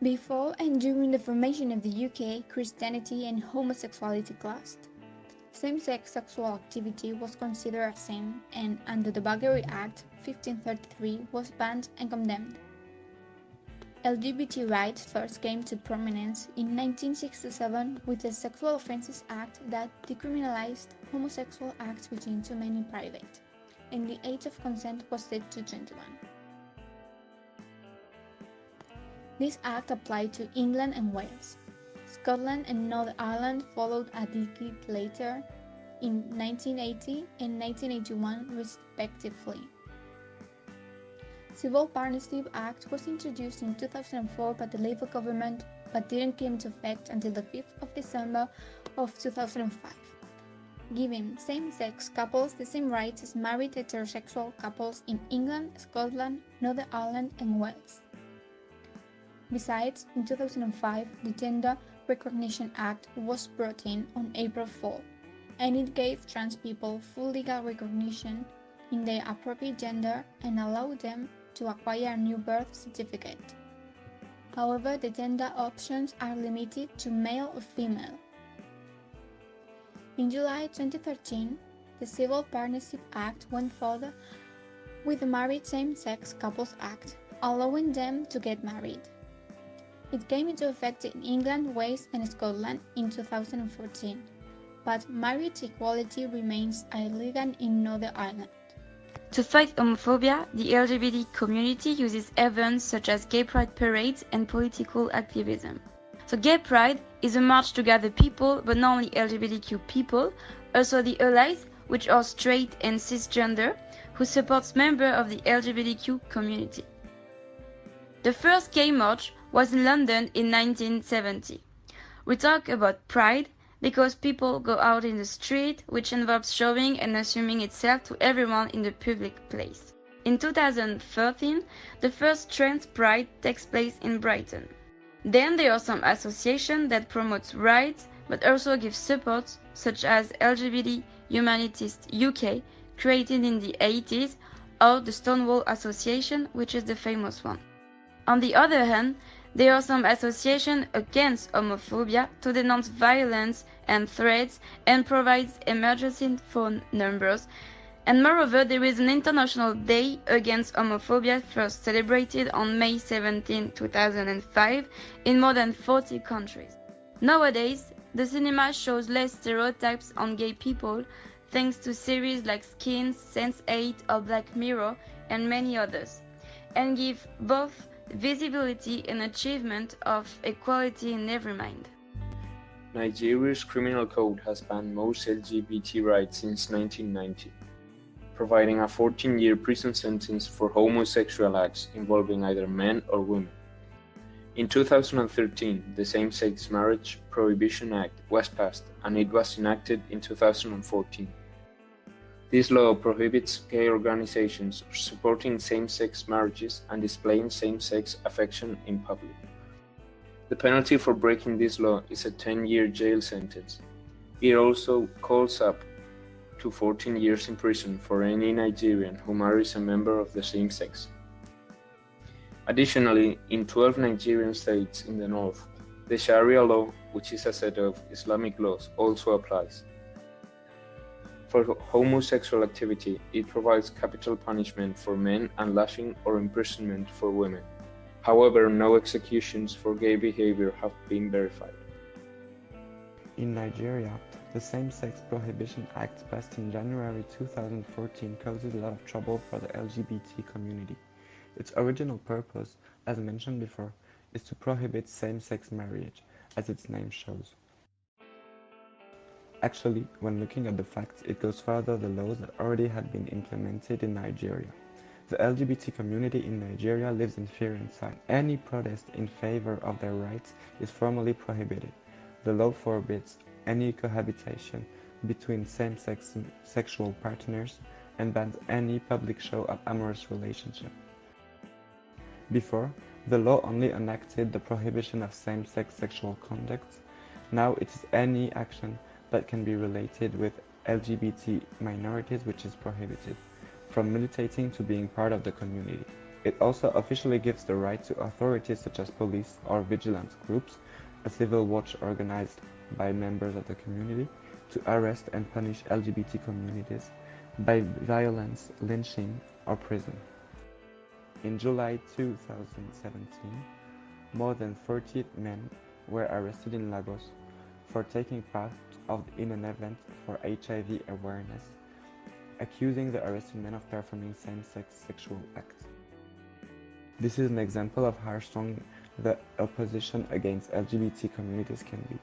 Before and during the formation of the UK, Christianity and homosexuality clashed. Same-sex sexual activity was considered a sin and, under the Bulgarian Act 1533, was banned and condemned. LGBT rights first came to prominence in 1967 with the Sexual Offences Act that decriminalized homosexual acts between two men in private, and the age of consent was set to 21. This act applied to England and Wales. Scotland and Northern Ireland followed a decade later in 1980 and 1981 respectively. Civil Partnership Act was introduced in 2004 by the Labour government but didn't come into effect until the 5th of December of 2005, giving same-sex couples the same rights as married heterosexual couples in England, Scotland, Northern Ireland and Wales. Besides, in 2005, the Gender Recognition Act was brought in on April 4, and it gave trans people full legal recognition in their appropriate gender and allowed them to acquire a new birth certificate. However, the gender options are limited to male or female. In July 2013, the Civil Partnership Act went further with the Married Same-Sex Couples Act, allowing them to get married. It came into effect in England, Wales and Scotland in 2014, but marriage equality remains illegal in Northern Ireland. To fight homophobia, the LGBT community uses events such as gay pride parades and political activism. So Gay Pride is a march to gather people, but not only LGBTQ people, also the allies, which are straight and cisgender, who supports members of the LGBTQ community. The first gay march was in London in 1970. We talk about pride because people go out in the street, which involves showing and assuming itself to everyone in the public place. In 2013, the first trans pride takes place in Brighton. Then there are some associations that promote rights but also give support, such as LGBT Humanities UK, created in the 80s, or the Stonewall Association, which is the famous one. On the other hand, there are some associations against homophobia to denounce violence and threats and provides emergency phone numbers. And moreover, there is an International Day Against Homophobia first celebrated on May 17, 2005 in more than 40 countries. Nowadays, the cinema shows less stereotypes on gay people thanks to series like Skins, Sense8 or Black Mirror and many others, and give both visibility and achievement of equality in every mind. Nigeria's criminal code has banned most LGBT rights since 1990, providing a 14-year prison sentence for homosexual acts involving either men or women. In 2013, the Same-Sex Marriage Prohibition Act was passed, and it was enacted in 2014. This law prohibits gay organizations supporting same-sex marriages and displaying same-sex affection in public. The penalty for breaking this law is a 10-year jail sentence. It also calls up to 14 years in prison for any Nigerian who marries a member of the same sex. Additionally, in 12 Nigerian states in the north, the Sharia law, which is a set of Islamic laws, also applies. For homosexual activity, it provides capital punishment for men and lashing or imprisonment for women. However, no executions for gay behavior have been verified. In Nigeria, the Same-Sex Prohibition Act passed in January 2014 causes a lot of trouble for the LGBT community. Its original purpose, as mentioned before, is to prohibit same-sex marriage, as its name shows. Actually, when looking at the facts, it goes further the laws that already had been implemented in Nigeria. The LGBT community in Nigeria lives in fear inside. Any protest in favor of their rights is formally prohibited. The law forbids any cohabitation between same-sex sexual partners and bans any public show of amorous relationship. Before, the law only enacted the prohibition of same-sex sexual conduct. Now it is any action that can be related with LGBT minorities which is prohibited, from militating to being part of the community. It also officially gives the right to authorities such as police or vigilance groups, a civil watch organized by members of the community, to arrest and punish LGBT communities by violence, lynching, or prison. In July 2017, more than 40 men were arrested in Lagos for taking part in an event for HIV awareness, accusing the arrested men of performing same-sex sexual acts. This is an example of how strong the opposition against LGBT communities can be.